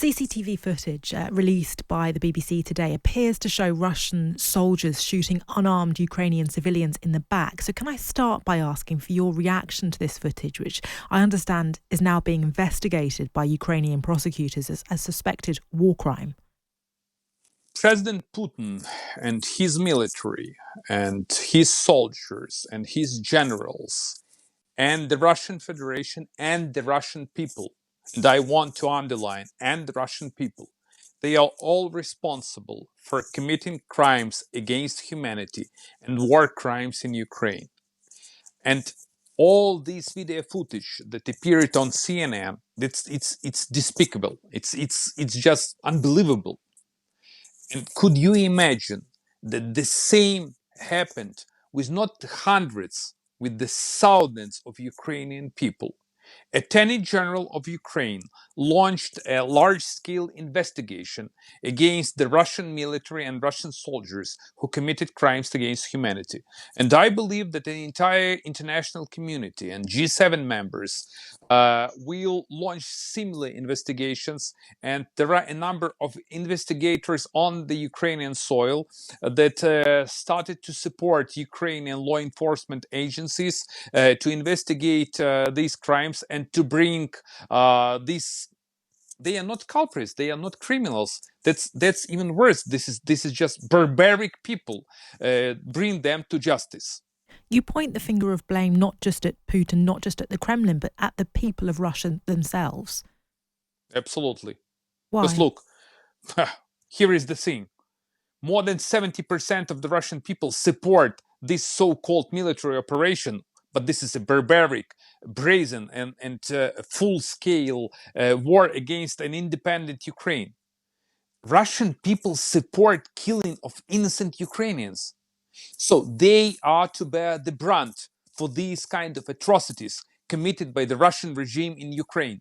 CCTV footage released by the BBC today appears to show Russian soldiers shooting unarmed Ukrainian civilians in the back. So can I start by asking for your reaction to this footage, which I understand is now being investigated by Ukrainian prosecutors as a suspected war crime? President Putin and his military and his soldiers and his generals and the Russian Federation and the Russian people, and I want to underline, and the Russian people, they are all responsible for committing crimes against humanity and war crimes in Ukraine. And all this video footage that appeared on CNN, it's despicable. It's just unbelievable. And could you imagine that the same happened with not hundreds, with the thousands of Ukrainian people? Attorney General of Ukraine launched a large-scale investigation against the Russian military and Russian soldiers who committed crimes against humanity. And I believe that the entire international community and G7 members will launch similar investigations. And there are a number of investigators on the Ukrainian soil that started to support Ukrainian law enforcement agencies to investigate these crimes and to bring these. They are not culprits. They are not criminals. That's even worse. This is just barbaric people. Bring them to justice. You point the finger of blame not just at Putin, not just at the Kremlin, but at the people of Russia themselves. Absolutely. Why? Because look, here is the thing. More than 70% of the Russian people support this so-called military operation, but this is a barbaric, brazen, and full-scale war against an independent Ukraine. Russian people support killing of innocent Ukrainians. So they are to bear the brunt for these kind of atrocities committed by the Russian regime in Ukraine.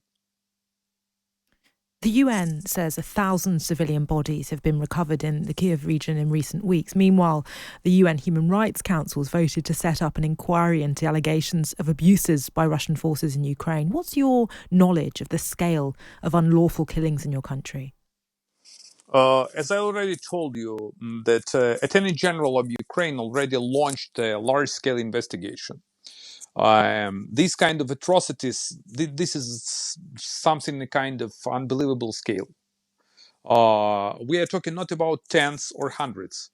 The UN says 1,000 civilian bodies have been recovered in the Kiev region in recent weeks. Meanwhile, the UN Human Rights Council has voted to set up an inquiry into allegations of abuses by Russian forces in Ukraine. What's your knowledge of the scale of unlawful killings in your country? As I already told you, that Attorney General of Ukraine already launched a large-scale investigation. These kind of atrocities, this is something a kind of unbelievable scale. We are talking not about tens or hundreds.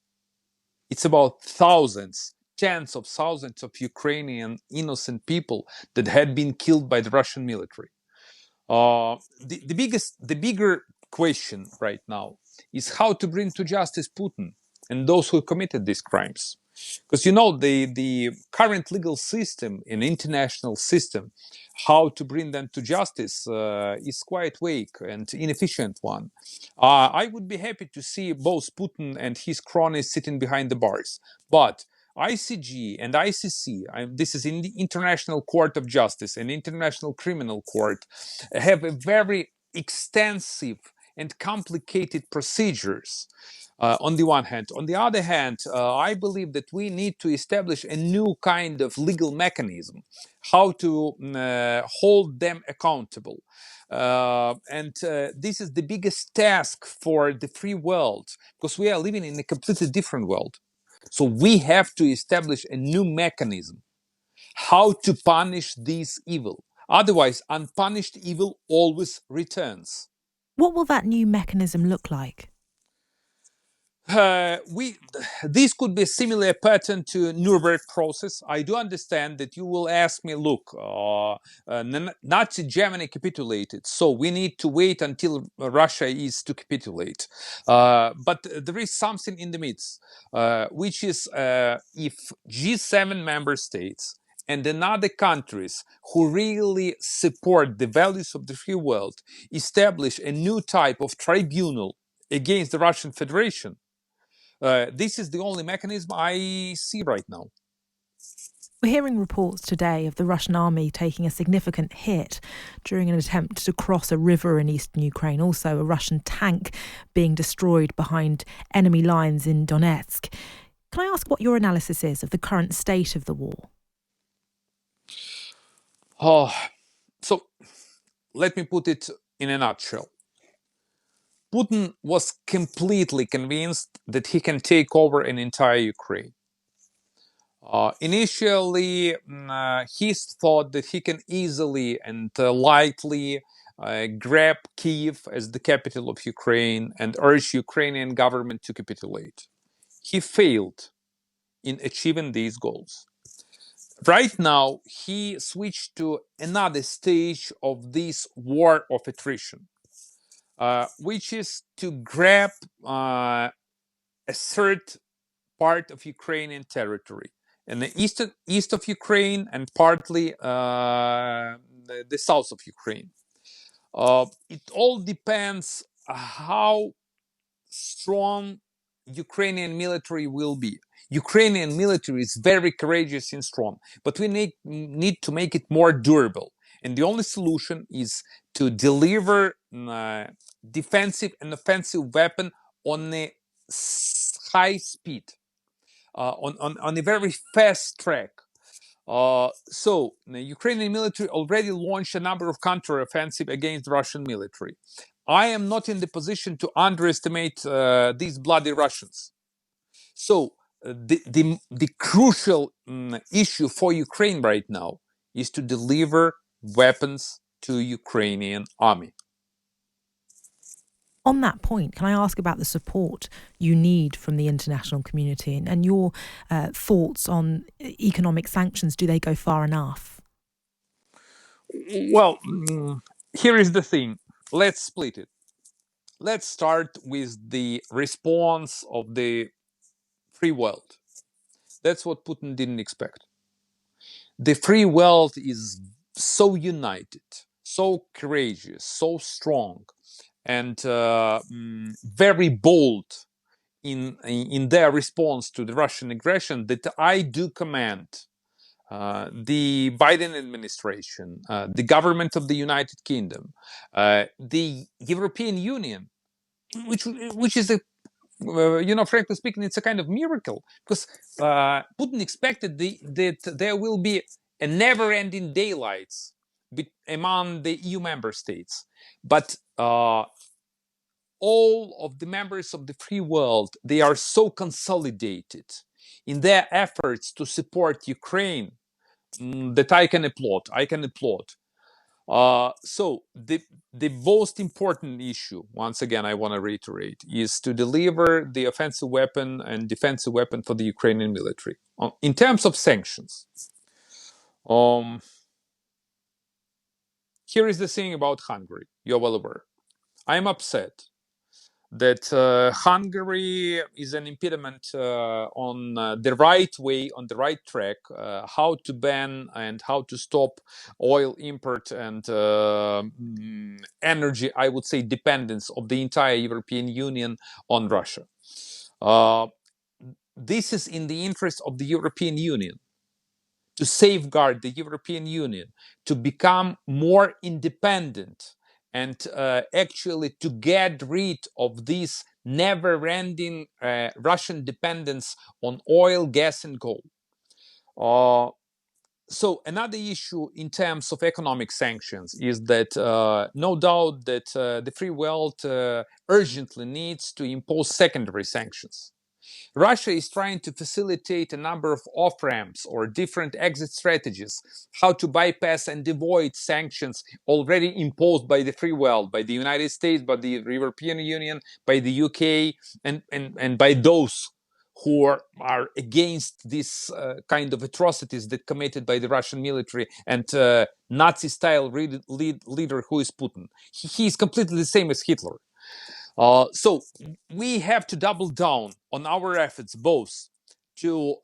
It's about thousands, tens of thousands of Ukrainian innocent people that had been killed by the Russian military. The bigger question right now is how to bring to justice Putin and those who committed these crimes. Because, you know, the current legal system and international system, how to bring them to justice is quite weak and inefficient one. I would be happy to see both Putin and his cronies sitting behind the bars. But ICG and ICC, this is in the International Court of Justice and International Criminal Court, have a very extensive and complicated procedures. On the one hand. On the other hand, I believe that we need to establish a new kind of legal mechanism, how to hold them accountable. And this is the biggest task for the free world, because we are living in a completely different world. So we have to establish a new mechanism, how to punish this evil. Otherwise, unpunished evil always returns. What will that new mechanism look like? This could be a similar pattern to Nuremberg process. I do understand that you will ask me, look, Nazi Germany capitulated, so we need to wait until Russia is to capitulate. But there is something in the midst, which is if G7 member states and other countries who really support the values of the free world establish a new type of tribunal against the Russian Federation, this is the only mechanism I see right now. We're hearing reports today of the Russian army taking a significant hit during an attempt to cross a river in eastern Ukraine. Also, a Russian tank being destroyed behind enemy lines in Donetsk. Can I ask what your analysis is of the current state of the war? So let me put it in a nutshell. Putin was completely convinced that he can take over an entire Ukraine. Initially, he thought that he can easily and lightly grab Kiev as the capital of Ukraine and urge Ukrainian government to capitulate. He failed in achieving these goals. Right now, he switched to another stage of this war of attrition, which is to grab a third part of Ukrainian territory in the east of Ukraine and partly the south of Ukraine. It all depends how strong Ukrainian military will be. Ukrainian military is very courageous and strong, but we need to make it more durable. And the only solution is to deliver defensive and offensive weapon on a high speed, on a very fast track. So the Ukrainian military already launched a number of counteroffensive against the Russian military. I am not in the position to underestimate these bloody Russians. So the crucial issue for Ukraine right now is to deliver weapons to Ukrainian army. On that point, can I ask about the support you need from the international community and your thoughts on economic sanctions? Do they go far enough? Well, here is the thing. Let's split it. Let's start with the response of the free world. That's what Putin didn't expect. The free world is so united, so courageous, so strong, and very bold in their response to the Russian aggression that I do commend the Biden administration, the government of the United Kingdom, the European Union, which is a frankly speaking, it's a kind of miracle because Putin expected that there will be a never-ending daylights among the EU member states, but all of the members of the free world, they are so consolidated in their efforts to support Ukraine that I can applaud. So the most important issue, once again, I want to reiterate, is to deliver the offensive weapon and defensive weapon for the Ukrainian military. In terms of sanctions, here is the thing about Hungary. You're well aware. I'm upset that Hungary is an impediment on the right way, on the right track, how to ban and how to stop oil import and energy, I would say, dependence of the entire European Union on Russia. This is in the interest of the European Union, to safeguard the European Union, to become more independent, and actually to get rid of this never-ending Russian dependence on oil, gas, and coal. So another issue in terms of economic sanctions is that no doubt that the free world urgently needs to impose secondary sanctions. Russia is trying to facilitate a number of off-ramps or different exit strategies, how to bypass and avoid sanctions already imposed by the free world, by the United States, by the European Union, by the UK, and by those who are against this kind of atrocities that committed by the Russian military and Nazi-style leader who is Putin. He is completely the same as Hitler. So we have to double down on our efforts both to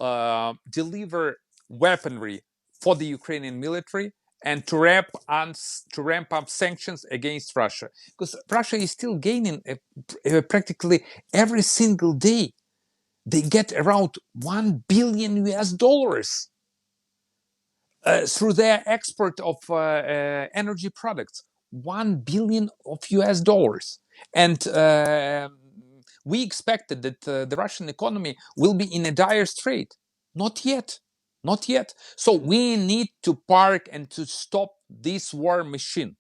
deliver weaponry for the Ukrainian military and to ramp up sanctions against Russia, because Russia is still gaining practically every single day. They get around $1 billion through their export of energy products. $1 billion and we expected that the Russian economy will be in a dire strait. Not yet. So we need to park and to stop this war machine.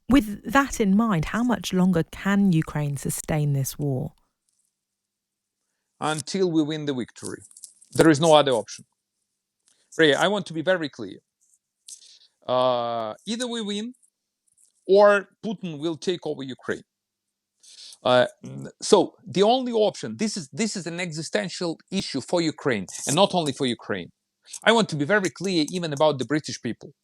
With that in mind, how much longer can Ukraine sustain this war? Until we win the victory. There is no other option. Ray, I want to be very clear. Either we win or Putin will take over Ukraine. So the only option, this is an existential issue for Ukraine, and not only for Ukraine. I want to be very clear even about the British people.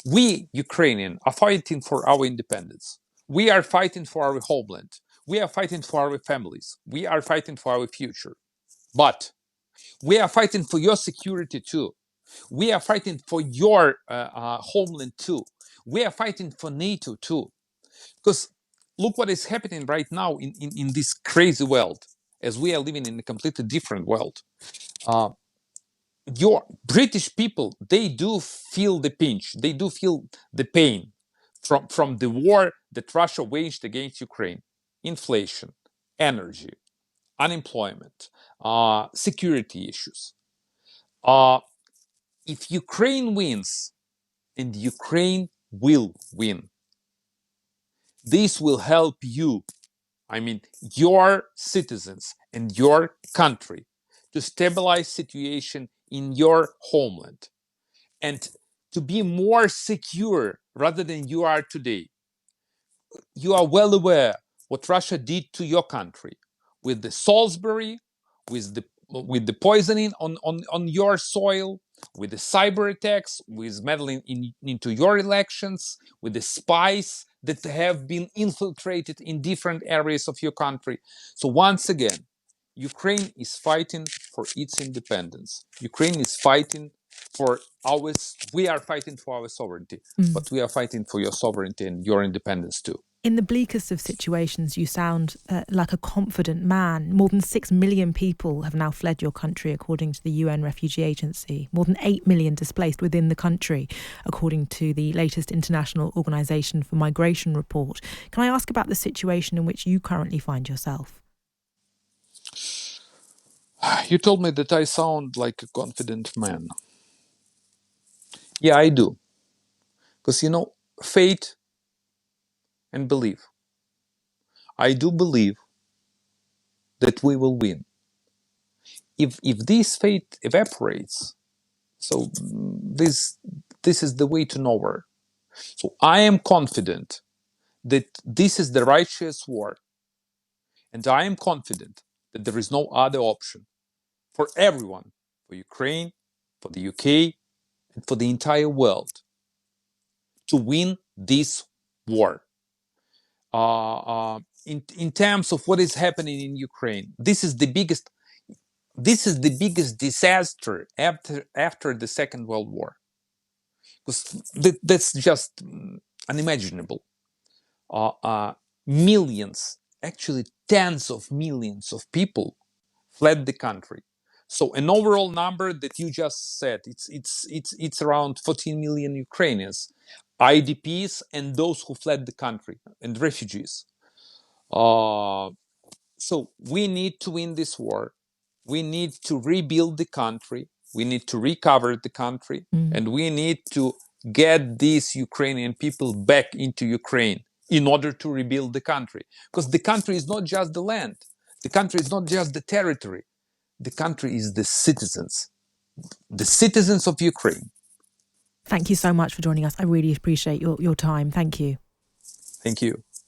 We, Ukrainians, are fighting for our independence. We are fighting for our homeland. We are fighting for our families. We are fighting for our future. But we are fighting for your security too. We are fighting for your homeland too. We are fighting for NATO too. Because look what is happening right now in this crazy world, as we are living in a completely different world. Your British people, they do feel the pinch, they do feel the pain from the war that Russia waged against Ukraine. Inflation, energy, unemployment, security issues. If Ukraine wins, and Ukraine will win, this will help you, I mean your citizens and your country, to stabilize situation in your homeland and to be more secure rather than you are today. You are well aware what Russia did to your country with the Salisbury, with the poisoning on your soil, with the cyber attacks, with meddling into your elections, with the spies that have been infiltrated in different areas of your country. So once again, Ukraine is fighting for its independence. Ukraine is fighting for ours. We are fighting for our sovereignty, but we are fighting for your sovereignty and your independence too. In the bleakest of situations, you sound like a confident man. More than 6 million people have now fled your country, according to the UN Refugee Agency. More than 8 million displaced within the country, according to the latest International Organization for Migration report. Can I ask about the situation in which you currently find yourself? You told me that I sound like a confident man. Yeah, I do. Because, faith and belief. I do believe that we will win. If this faith evaporates, so this is the way to nowhere. So I am confident that this is the righteous war, and I am confident that there is no other option for everyone, for Ukraine, for the UK, and for the entire world, to win this war. In terms of what is happening in Ukraine, this is the biggest disaster after the Second World War, because that's just unimaginable. Millions, actually tens of millions of people fled the country. So an overall number that you just said, it's around 14 million Ukrainians, IDPs, and those who fled the country, and refugees. So we need to win this war. We need to rebuild the country. We need to recover the country, and we need to get these Ukrainian people back into Ukraine in order to rebuild the country. Because the country is not just the land. The country is not just the territory. The country is the citizens of Ukraine. Thank you so much for joining us. I really appreciate your time. Thank you. Thank you.